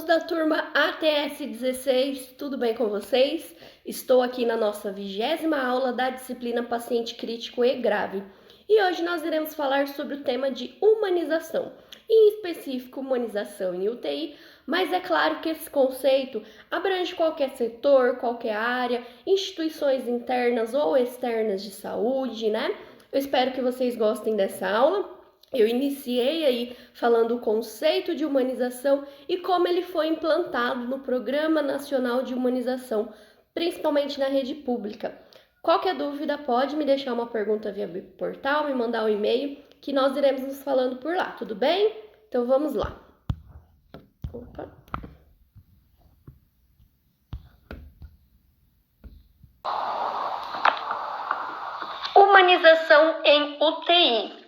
alunos da turma ATS 16, tudo bem com vocês? Estou aqui na nossa 20ª aula da disciplina Paciente Crítico e Grave. E hoje nós iremos falar sobre o tema de humanização, em específico humanização em UTI, mas é claro que esse conceito abrange qualquer setor, qualquer área, instituições internas ou externas de saúde, né? Eu espero que vocês gostem dessa aula. Eu iniciei aí falando o conceito de humanização e como ele foi implantado no Programa Nacional de Humanização, principalmente na rede pública. Qualquer dúvida pode me deixar uma pergunta via portal, me mandar um e-mail, que nós iremos nos falando por lá, tudo bem? Então vamos lá. Humanização em UTI.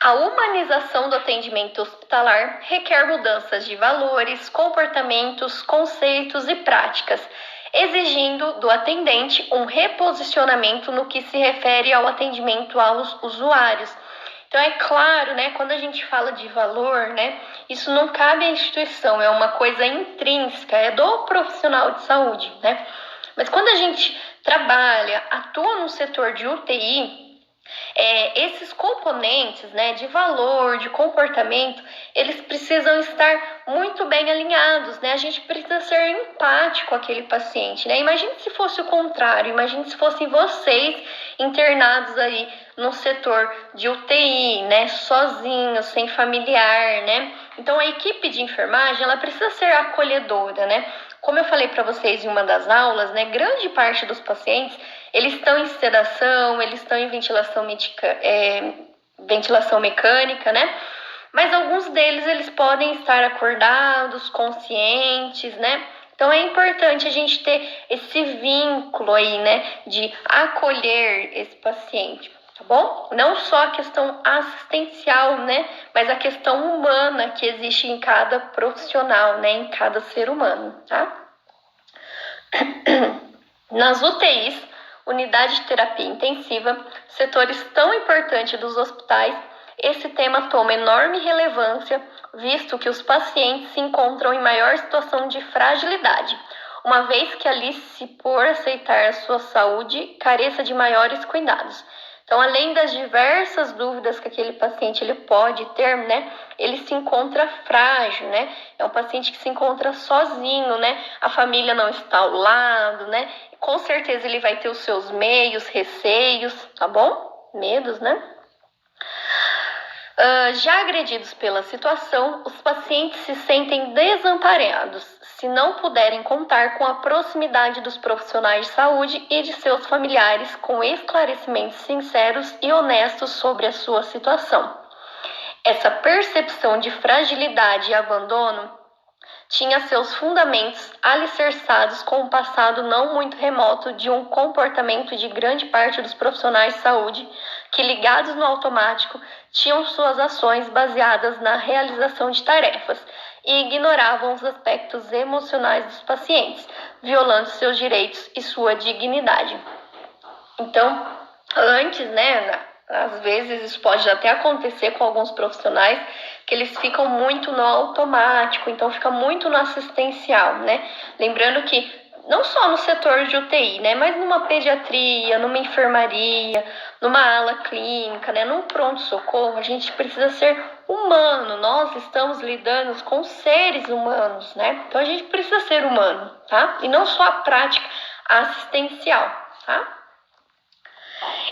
A humanização do atendimento hospitalar requer mudanças de valores, comportamentos, conceitos e práticas, exigindo do atendente um reposicionamento no que se refere ao atendimento aos usuários. Então é claro, né, quando a gente fala de valor, né, isso não cabe à instituição, é uma coisa intrínseca, é do profissional de saúde, né? Mas quando a gente trabalha, atua no setor de UTI, esses componentes, né, de valor, de comportamento, eles precisam estar muito bem alinhados, né? A gente precisa ser empático com aquele paciente, né? Imagine se fosse o contrário, imagine se fossem vocês internados aí no setor de UTI, né, sozinhos, sem familiar, né? Então a equipe de enfermagem, ela precisa ser acolhedora, né? Como eu falei para vocês em uma das aulas, né, grande parte dos pacientes, eles estão em sedação, eles estão em ventilação mecânica, né? Mas alguns deles, eles podem estar acordados, conscientes, né? Então é importante a gente ter esse vínculo aí, né, de acolher esse paciente, tá bom? Não só a questão assistencial, né, mas a questão humana que existe em cada profissional, né, em cada ser humano, tá? Nas UTIs, unidade de terapia intensiva, setores tão importantes dos hospitais, esse tema toma enorme relevância, visto que os pacientes se encontram em maior situação de fragilidade, uma vez que ali, se por aceitar a sua saúde, careça de maiores cuidados. Então, além das diversas dúvidas que aquele paciente ele pode ter, né, ele se encontra frágil, né? É um paciente que se encontra sozinho, né? A família não está ao lado, né? Com certeza ele vai ter os seus meios, receios, tá bom? Medos, né? Já agredidos pela situação, os pacientes se sentem desamparados se não puderem contar com a proximidade dos profissionais de saúde e de seus familiares com esclarecimentos sinceros e honestos sobre a sua situação. Essa percepção de fragilidade e abandono tinha seus fundamentos alicerçados com um passado não muito remoto de um comportamento de grande parte dos profissionais de saúde que, ligados no automático, tinham suas ações baseadas na realização de tarefas e ignoravam os aspectos emocionais dos pacientes, violando seus direitos e sua dignidade. Então, antes, né, às vezes isso pode até acontecer com alguns profissionais, que eles ficam muito no automático, então fica muito no assistencial, né? Lembrando que não só no setor de UTI, né, mas numa pediatria, numa enfermaria, numa ala clínica, né, num pronto-socorro, a gente precisa ser humano, nós estamos lidando com seres humanos, né? Então a gente precisa ser humano, tá? E não só a prática assistencial, tá?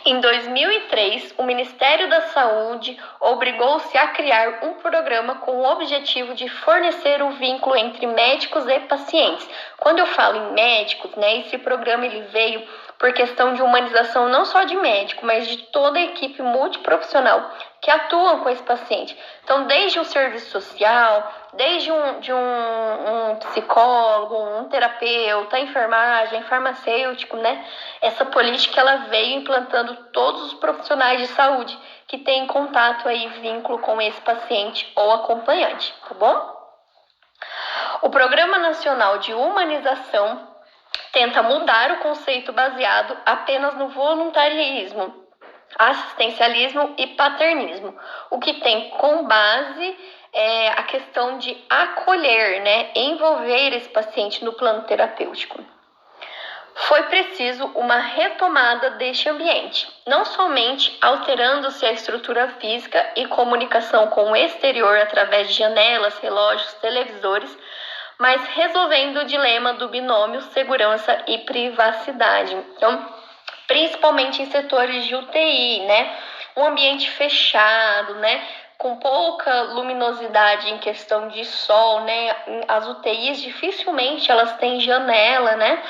Em 2003, o Ministério da Saúde obrigou-se a criar um programa com o objetivo de fornecer o vínculo entre médicos e pacientes. Quando eu falo em médicos, né, esse programa ele veio por questão de humanização não só de médico, mas de toda a equipe multiprofissional que atuam com esse paciente. Então, desde o serviço social, desde um psicólogo, um terapeuta, enfermagem, farmacêutico, né? Essa política ela veio implantando todos os profissionais de saúde que têm contato aí, vínculo com esse paciente ou acompanhante, tá bom? O Programa Nacional de Humanização tenta mudar o conceito baseado apenas no voluntarismo, assistencialismo e paternismo, o que tem como base é a questão de acolher, né, envolver esse paciente no plano terapêutico. Foi preciso uma retomada deste ambiente, não somente alterando-se a estrutura física e comunicação com o exterior através de janelas, relógios, televisores, mas resolvendo o dilema do binômio segurança e privacidade. Então, principalmente em setores de UTI, né? Um ambiente fechado, né? Com pouca luminosidade em questão de sol, né? As UTIs dificilmente elas têm janela, né?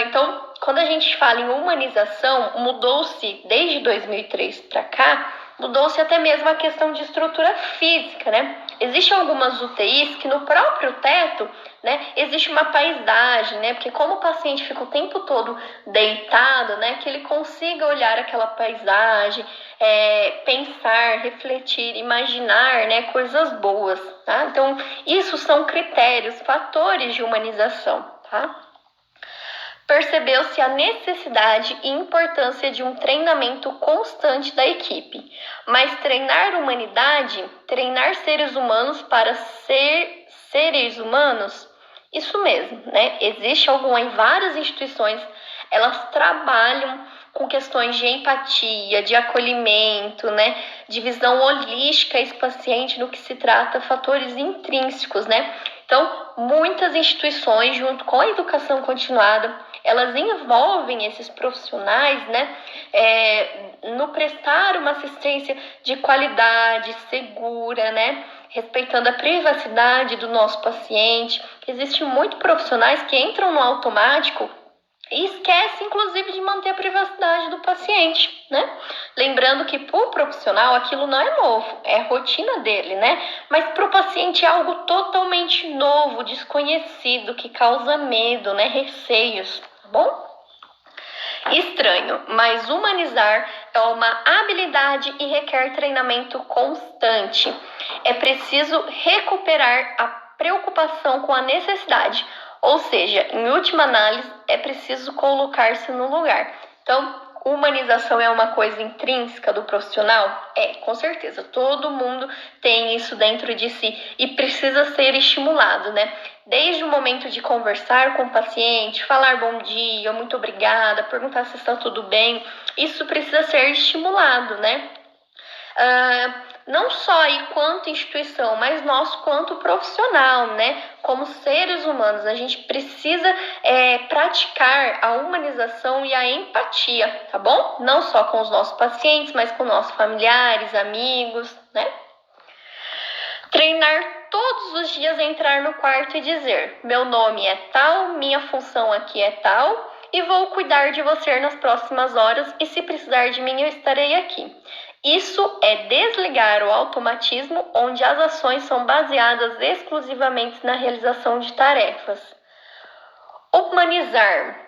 Então, quando a gente fala em humanização, mudou-se desde 2003 para cá, mudou-se até mesmo a questão de estrutura física, né? Existem algumas UTIs que no próprio teto, né, existe uma paisagem, né? Porque como o paciente fica o tempo todo deitado, né, que ele consiga olhar aquela paisagem, pensar, refletir, imaginar, né, coisas boas, tá? Então, isso são critérios, fatores de humanização, tá? Percebeu-se a necessidade e importância de um treinamento constante da equipe. Mas treinar humanidade, treinar seres humanos para ser seres humanos, isso mesmo, né? Existe em várias instituições, elas trabalham com questões de empatia, de acolhimento, né? De visão holística a esse paciente no que se trata fatores intrínsecos, né? Então, muitas instituições, junto com a educação continuada, elas envolvem esses profissionais, né, no prestar uma assistência de qualidade, segura, né, respeitando a privacidade do nosso paciente. Existem muitos profissionais que entram no automático e esquece, inclusive, de manter a privacidade do paciente, né? Lembrando que para o profissional aquilo não é novo, é a rotina dele, né? Mas para o paciente é algo totalmente novo, desconhecido, que causa medo, né? Receios, tá bom? Estranho, mas humanizar é uma habilidade e requer treinamento constante. É preciso recuperar a preocupação com a necessidade, ou seja, em última análise, é preciso colocar-se no lugar. Então, humanização é uma coisa intrínseca do profissional? Com certeza. Todo mundo tem isso dentro de si e precisa ser estimulado, né? Desde o momento de conversar com o paciente, falar bom dia, muito obrigada, perguntar se está tudo bem, isso precisa ser estimulado, né? Não só aí quanto instituição, mas nós quanto profissional, né? Como seres humanos, a gente precisa praticar a humanização e a empatia, tá bom? Não só com os nossos pacientes, mas com nossos familiares, amigos, né? Treinar todos os dias, entrar no quarto e dizer: meu nome é tal, minha função aqui é tal, e vou cuidar de você nas próximas horas, e se precisar de mim eu estarei aqui. Isso é desligar o automatismo, onde as ações são baseadas exclusivamente na realização de tarefas. Humanizar.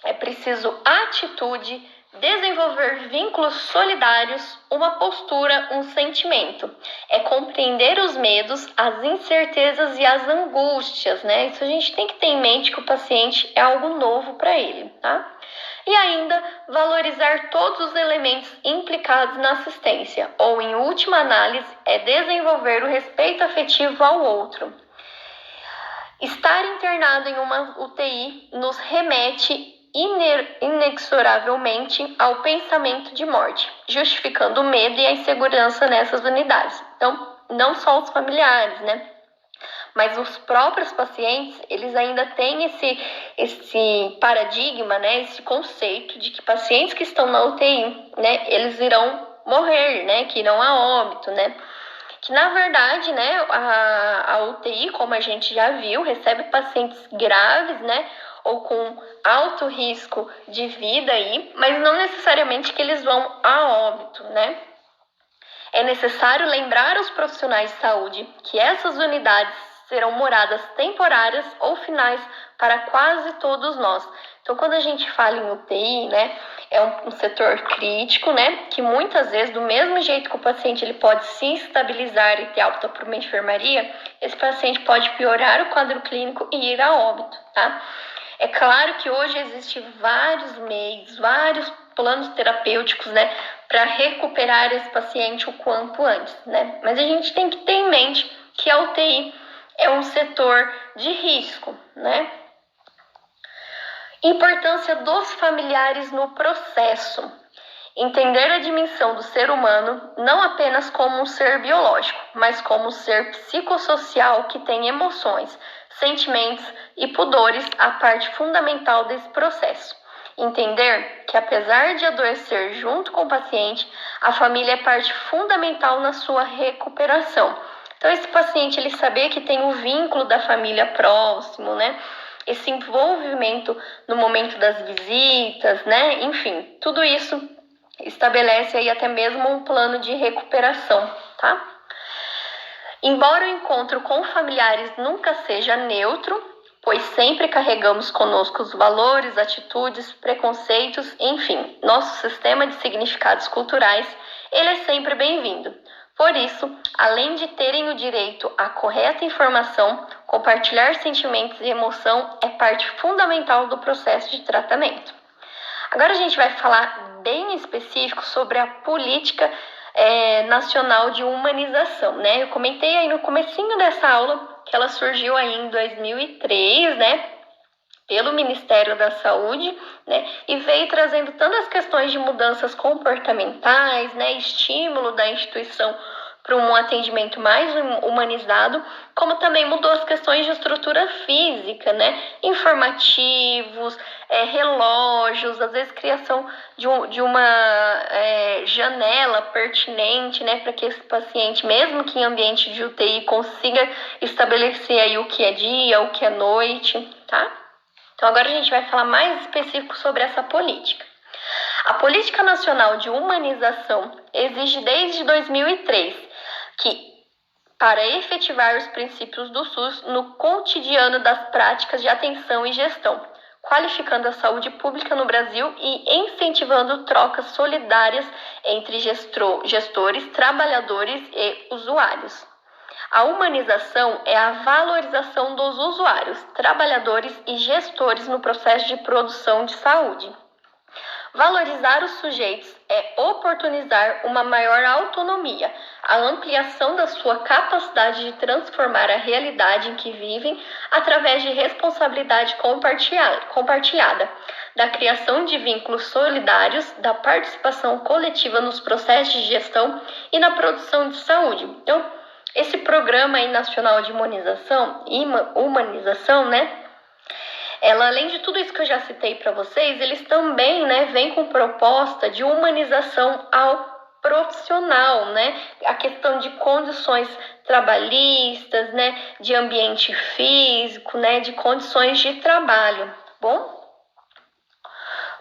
É preciso atitude, desenvolver vínculos solidários, uma postura, um sentimento. É compreender os medos, as incertezas e as angústias, né? Isso a gente tem que ter em mente que o paciente é algo novo para ele, tá? E ainda valorizar todos os elementos implicados na assistência, ou em última análise, é desenvolver o respeito afetivo ao outro. Estar internado em uma UTI nos remete inexoravelmente ao pensamento de morte, justificando o medo e a insegurança nessas unidades. Então, não só os familiares, né? Mas os próprios pacientes, eles ainda têm esse paradigma, né? Esse conceito de que pacientes que estão na UTI, né? Eles irão morrer, né? Que irão a óbito, né? Que na verdade, né, a UTI, como a gente já viu, recebe pacientes graves, né, ou com alto risco de vida aí, mas não necessariamente que eles vão a óbito, né? É necessário lembrar aos profissionais de saúde que essas unidades serão moradas temporárias ou finais para quase todos nós. Então, quando a gente fala em UTI, né, é um setor crítico, né, que muitas vezes, do mesmo jeito que o paciente ele pode se estabilizar e ter alta para uma enfermaria, esse paciente pode piorar o quadro clínico e ir a óbito, tá? É claro que hoje existem vários meios, vários planos terapêuticos, né, para recuperar esse paciente o quanto antes, né? Mas a gente tem que ter em mente que a UTI é um setor de risco, né? Importância dos familiares no processo. Entender a dimensão do ser humano não apenas como um ser biológico, mas como um ser psicossocial que tem emoções, sentimentos e pudores, a parte fundamental desse processo. Entender que, apesar de adoecer junto com o paciente, a família é parte fundamental na sua recuperação. Então, esse paciente, ele saber que tem o vínculo da família próximo, né? Esse envolvimento no momento das visitas, né? Enfim, tudo isso estabelece aí até mesmo um plano de recuperação, tá? Embora o encontro com familiares nunca seja neutro, pois sempre carregamos conosco os valores, atitudes, preconceitos, enfim, nosso sistema de significados culturais, ele é sempre bem-vindo. Por isso, além de terem o direito à correta informação, compartilhar sentimentos e emoção é parte fundamental do processo de tratamento. Agora a gente vai falar bem específico sobre a política nacional de humanização, né? Eu comentei aí no comecinho dessa aula que ela surgiu aí em 2003, né? Pelo Ministério da Saúde, né? E veio trazendo tantas questões de mudanças comportamentais, né? Estímulo da instituição para um atendimento mais humanizado, como também mudou as questões de estrutura física, né? Informativos, relógios, às vezes criação de uma janela pertinente, né? Para que esse paciente, mesmo que em ambiente de UTI, consiga estabelecer aí o que é dia, o que é noite, tá? Então agora a gente vai falar mais específico sobre essa política. A Política Nacional de Humanização exige desde 2003 que, para efetivar os princípios do SUS no cotidiano das práticas de atenção e gestão, qualificando a saúde pública no Brasil e incentivando trocas solidárias entre gestores, trabalhadores e usuários. A humanização é a valorização dos usuários, trabalhadores e gestores no processo de produção de saúde. Valorizar os sujeitos é oportunizar uma maior autonomia, a ampliação da sua capacidade de transformar a realidade em que vivem através de responsabilidade compartilhada, da criação de vínculos solidários, da participação coletiva nos processos de gestão e na produção de saúde. Então, esse programa aí nacional de humanização, né? Ela, além de tudo isso que eu já citei para vocês, eles também, né, vêm com proposta de humanização ao profissional, né? A questão de condições trabalhistas, né, de ambiente físico, né, de condições de trabalho, tá bom?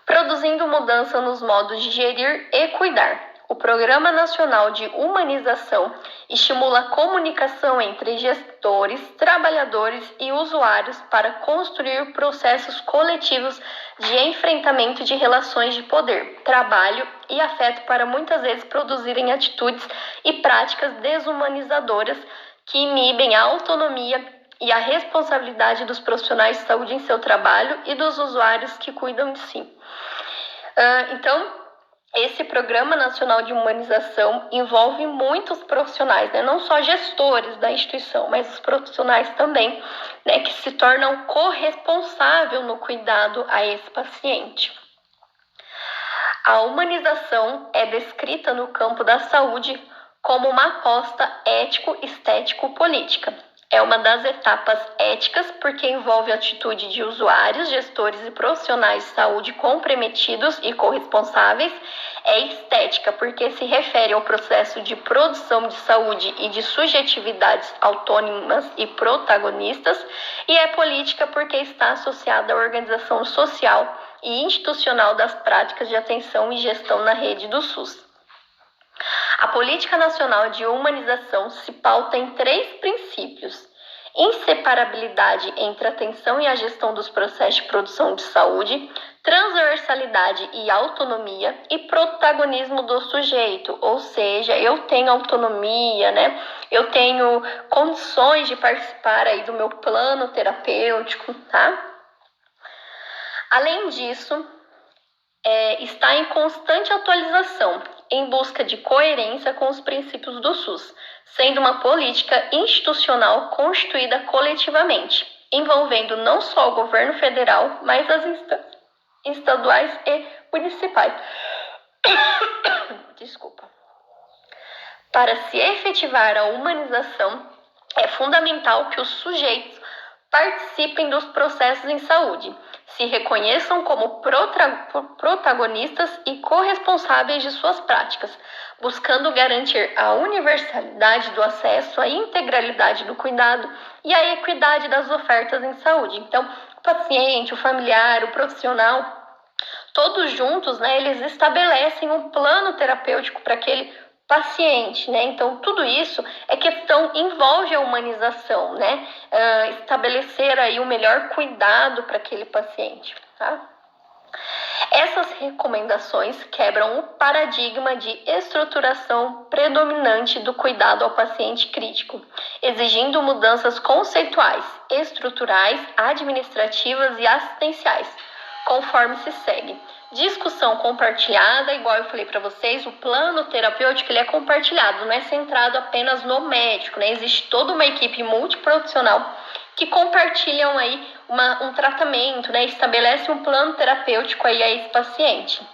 Produzindo mudança nos modos de gerir e cuidar. O Programa Nacional de Humanização estimula a comunicação entre gestores, trabalhadores e usuários para construir processos coletivos de enfrentamento de relações de poder, trabalho e afeto para muitas vezes produzirem atitudes e práticas desumanizadoras que inibem a autonomia e a responsabilidade dos profissionais de saúde em seu trabalho e dos usuários que cuidam de si. Então, esse Programa Nacional de Humanização envolve muitos profissionais, né? Não só gestores da instituição, mas os profissionais também, né? Que se tornam corresponsáveis no cuidado a esse paciente. A humanização é descrita no campo da saúde como uma aposta ético-estético-política. É uma das etapas éticas porque envolve a atitude de usuários, gestores e profissionais de saúde comprometidos e corresponsáveis. É estética porque se refere ao processo de produção de saúde e de subjetividades autônomas e protagonistas. E é política porque está associada à organização social e institucional das práticas de atenção e gestão na rede do SUS. A Política Nacional de Humanização se pauta em 3 princípios: inseparabilidade entre a atenção e a gestão dos processos de produção de saúde, transversalidade e autonomia e protagonismo do sujeito, ou seja, eu tenho autonomia, né? Eu tenho condições de participar aí do meu plano terapêutico, tá? Além disso, está em constante atualização em busca de coerência com os princípios do SUS, sendo uma política institucional constituída coletivamente, envolvendo não só o governo federal, mas as estaduais e municipais. Desculpa. Para se efetivar a humanização, é fundamental que os sujeitos participem dos processos em saúde, se reconheçam como protagonistas e corresponsáveis de suas práticas, buscando garantir a universalidade do acesso, a integralidade do cuidado e a equidade das ofertas em saúde. Então, o paciente, o familiar, o profissional, todos juntos, né, eles estabelecem um plano terapêutico para aquele paciente, né? Então, tudo isso envolve a humanização, né? Estabelecer aí o melhor cuidado para aquele paciente, tá? Essas recomendações quebram o paradigma de estruturação predominante do cuidado ao paciente crítico, exigindo mudanças conceituais, estruturais, administrativas e assistenciais, conforme se segue. Discussão compartilhada, igual eu falei para vocês, o plano terapêutico ele é compartilhado, não é centrado apenas no médico, né? Existe toda uma equipe multiprofissional que compartilham aí um tratamento, né? Estabelece um plano terapêutico aí a esse paciente.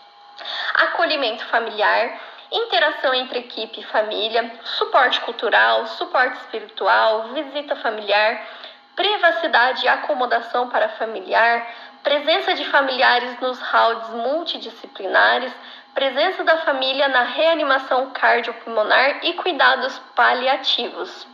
Acolhimento familiar, interação entre equipe e família, suporte cultural, suporte espiritual, visita familiar, privacidade e acomodação para familiar, presença de familiares nos rounds multidisciplinares, presença da família na reanimação cardiopulmonar e cuidados paliativos.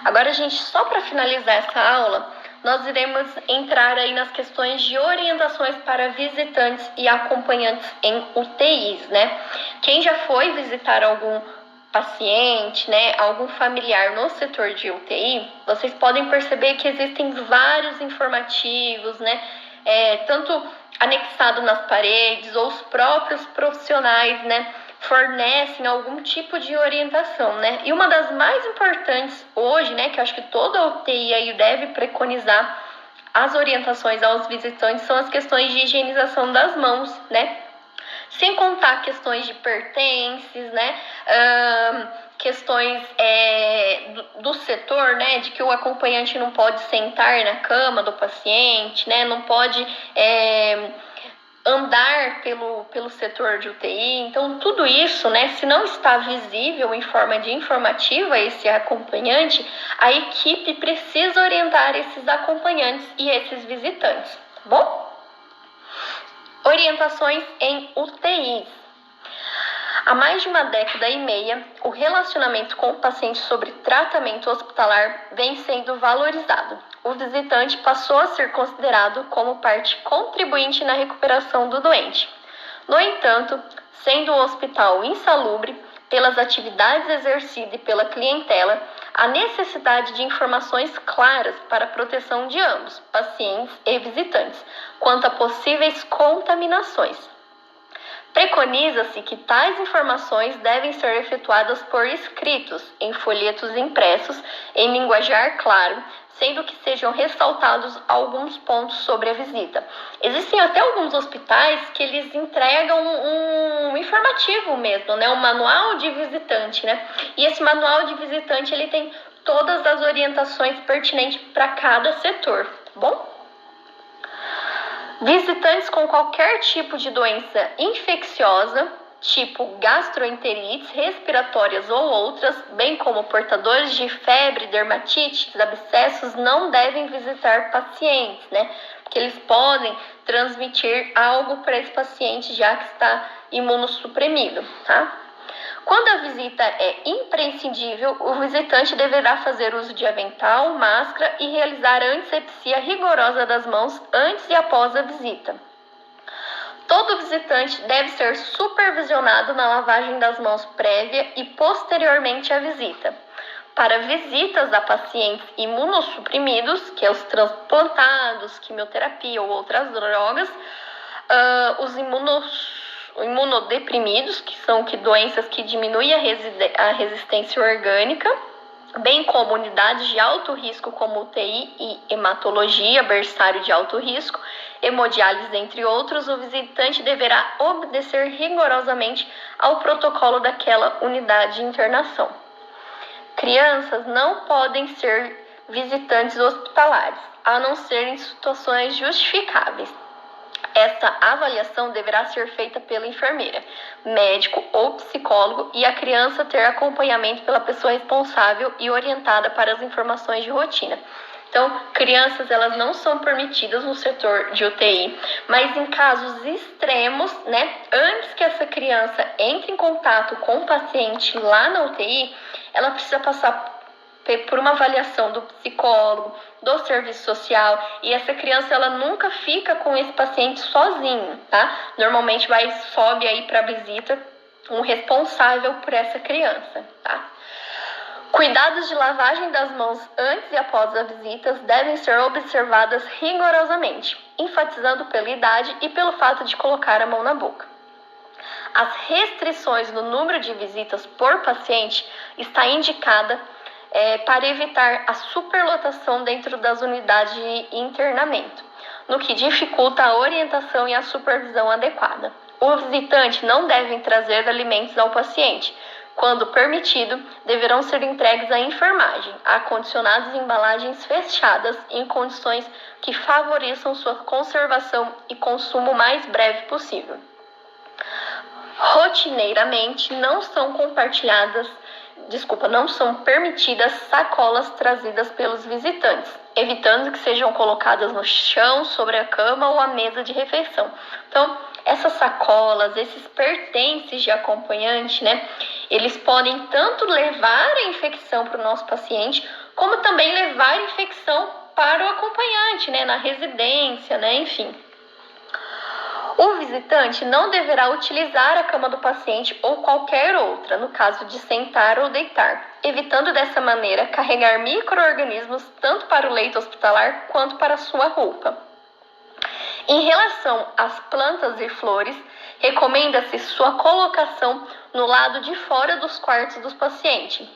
Agora, gente, só para finalizar essa aula, nós iremos entrar aí nas questões de orientações para visitantes e acompanhantes em UTIs, né? Quem já foi visitar algum paciente, né, algum familiar no setor de UTI, vocês podem perceber que existem vários informativos, né, tanto anexado nas paredes ou os próprios profissionais, né, fornecem algum tipo de orientação, né? E uma das mais importantes hoje, né, que eu acho que toda UTI aí deve preconizar as orientações aos visitantes são as questões de higienização das mãos, né? Sem contar questões de pertences, né? Questões do setor, né? De que o acompanhante não pode sentar na cama do paciente, né? Não pode andar pelo setor de UTI. Então, tudo isso, né? Se não está visível em forma de informativa esse acompanhante, a equipe precisa orientar esses acompanhantes e esses visitantes, tá bom? Orientações em UTIs. Há mais de uma década e meia, o relacionamento com o paciente sobre tratamento hospitalar vem sendo valorizado. O visitante passou a ser considerado como parte contribuinte na recuperação do doente. No entanto, sendo o hospital insalubre pelas atividades exercidas e pela clientela, há necessidade de informações claras para a proteção de ambos, pacientes e visitantes, quanto a possíveis contaminações. Preconiza-se que tais informações devem ser efetuadas por escritos, em folhetos impressos, em linguajar claro, sendo que sejam ressaltados alguns pontos sobre a visita. Existem até alguns hospitais que eles entregam um informativo mesmo, né? Um manual de visitante, né? E esse manual de visitante, ele tem todas as orientações pertinentes para cada setor, tá bom? Visitantes com qualquer tipo de doença infecciosa, tipo gastroenterites respiratórias ou outras, bem como portadores de febre, dermatites, abscessos, não devem visitar pacientes, né? Porque eles podem transmitir algo para esse paciente já que está imunossuprimido, tá? Quando a visita é imprescindível, o visitante deverá fazer uso de avental, máscara e realizar a antisepsia rigorosa das mãos antes e após a visita. Todo visitante deve ser supervisionado na lavagem das mãos prévia e posteriormente à visita. Para visitas a pacientes imunossuprimidos, que é os transplantados, quimioterapia ou outras drogas, os imunodeprimidos, que são doenças que diminuem a resistência orgânica, bem como unidades de alto risco como UTI e hematologia, berçário de alto risco, hemodiálise, entre outros, o visitante deverá obedecer rigorosamente ao protocolo daquela unidade de internação. Crianças não podem ser visitantes hospitalares, a não ser em situações justificáveis. Essa avaliação deverá ser feita pela enfermeira, médico ou psicólogo e a criança ter acompanhamento pela pessoa responsável e orientada para as informações de rotina. Então, crianças, elas não são permitidas no setor de UTI, mas em casos extremos, né, antes que essa criança entre em contato com o paciente lá na UTI, ela precisa passar por uma avaliação do psicólogo, do serviço social, e essa criança ela nunca fica com esse paciente sozinho, tá? Normalmente sobe aí para a visita um responsável por essa criança, tá? Cuidados de lavagem das mãos antes e após as visitas devem ser observadas rigorosamente, enfatizando pela idade e pelo fato de colocar a mão na boca. As restrições no número de visitas por paciente está indicada para evitar a superlotação dentro das unidades de internamento, no que dificulta a orientação e a supervisão adequada. O visitante não deve trazer alimentos ao paciente. Quando permitido, deverão ser entregues à enfermagem, acondicionados em embalagens fechadas em condições que favoreçam sua conservação e consumo o mais breve possível. Rotineiramente, não são permitidas sacolas trazidas pelos visitantes, evitando que sejam colocadas no chão, sobre a cama ou a mesa de refeição. Então, essas sacolas, esses pertences de acompanhante, né, eles podem tanto levar a infecção para o nosso paciente, como também levar a infecção para o acompanhante, né, na residência, né, enfim. O visitante não deverá utilizar a cama do paciente ou qualquer outra, no caso de sentar ou deitar, evitando dessa maneira carregar micro-organismos tanto para o leito hospitalar quanto para a sua roupa. Em relação às plantas e flores, recomenda-se sua colocação no lado de fora dos quartos dos pacientes.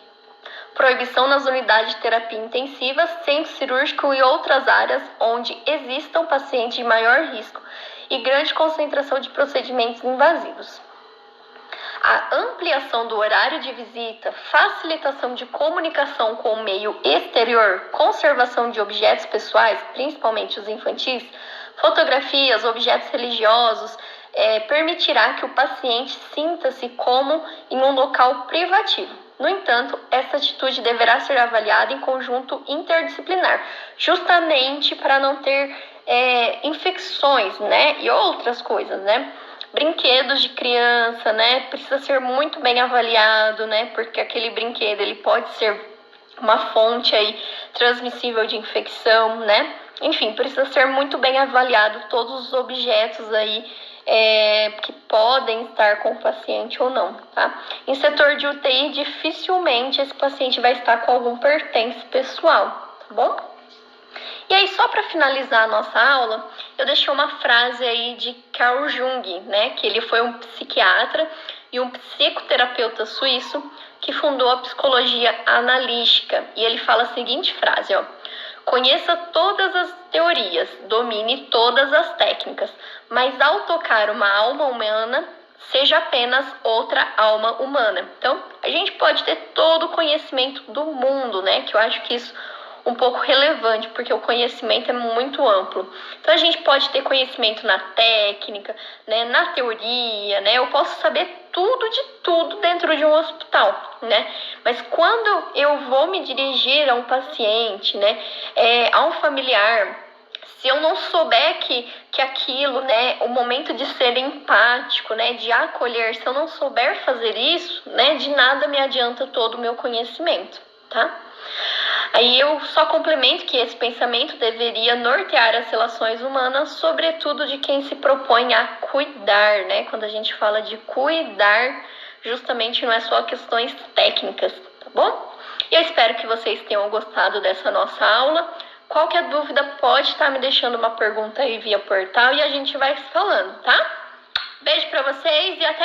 Proibição nas unidades de terapia intensiva, centro cirúrgico e outras áreas onde existam pacientes de maior risco e grande concentração de procedimentos invasivos. A ampliação do horário de visita, facilitação de comunicação com o meio exterior, conservação de objetos pessoais, principalmente os infantis, fotografias, objetos religiosos, permitirá que o paciente sinta-se como em um local privativo. No entanto, essa atitude deverá ser avaliada em conjunto interdisciplinar, justamente para não ter infecções, né, e outras coisas, né? Brinquedos de criança, né, precisa ser muito bem avaliado, né, porque aquele brinquedo ele pode ser uma fonte aí transmissível de infecção, né? Enfim, precisa ser muito bem avaliado todos os objetos aí que podem estar com o paciente ou não, tá? Em setor de UTI, dificilmente esse paciente vai estar com algum pertence pessoal, tá bom? E aí, só para finalizar a nossa aula, eu deixei uma frase aí de Carl Jung, né? Que ele foi um psiquiatra e um psicoterapeuta suíço que fundou a psicologia analítica. E ele fala a seguinte frase, ó: conheça todas as teorias, domine todas as técnicas, mas ao tocar uma alma humana, seja apenas outra alma humana. Então, a gente pode ter todo o conhecimento do mundo, né? Que eu acho que isso um pouco relevante, porque o conhecimento é muito amplo. Então, a gente pode ter conhecimento na técnica, né, na teoria, né? Eu posso saber tudo de tudo dentro de um hospital, né? Mas quando eu vou me dirigir a um paciente, né, a um familiar, se eu não souber que aquilo, né, o momento de ser empático, né, de acolher, se eu não souber fazer isso, né, de nada me adianta todo o meu conhecimento, tá? Aí eu só complemento que esse pensamento deveria nortear as relações humanas, sobretudo de quem se propõe a cuidar, né? Quando a gente fala de cuidar, justamente não é só questões técnicas, tá bom? E eu espero que vocês tenham gostado dessa nossa aula. Qualquer dúvida pode estar me deixando uma pergunta aí via portal e a gente vai falando, tá? Beijo pra vocês e até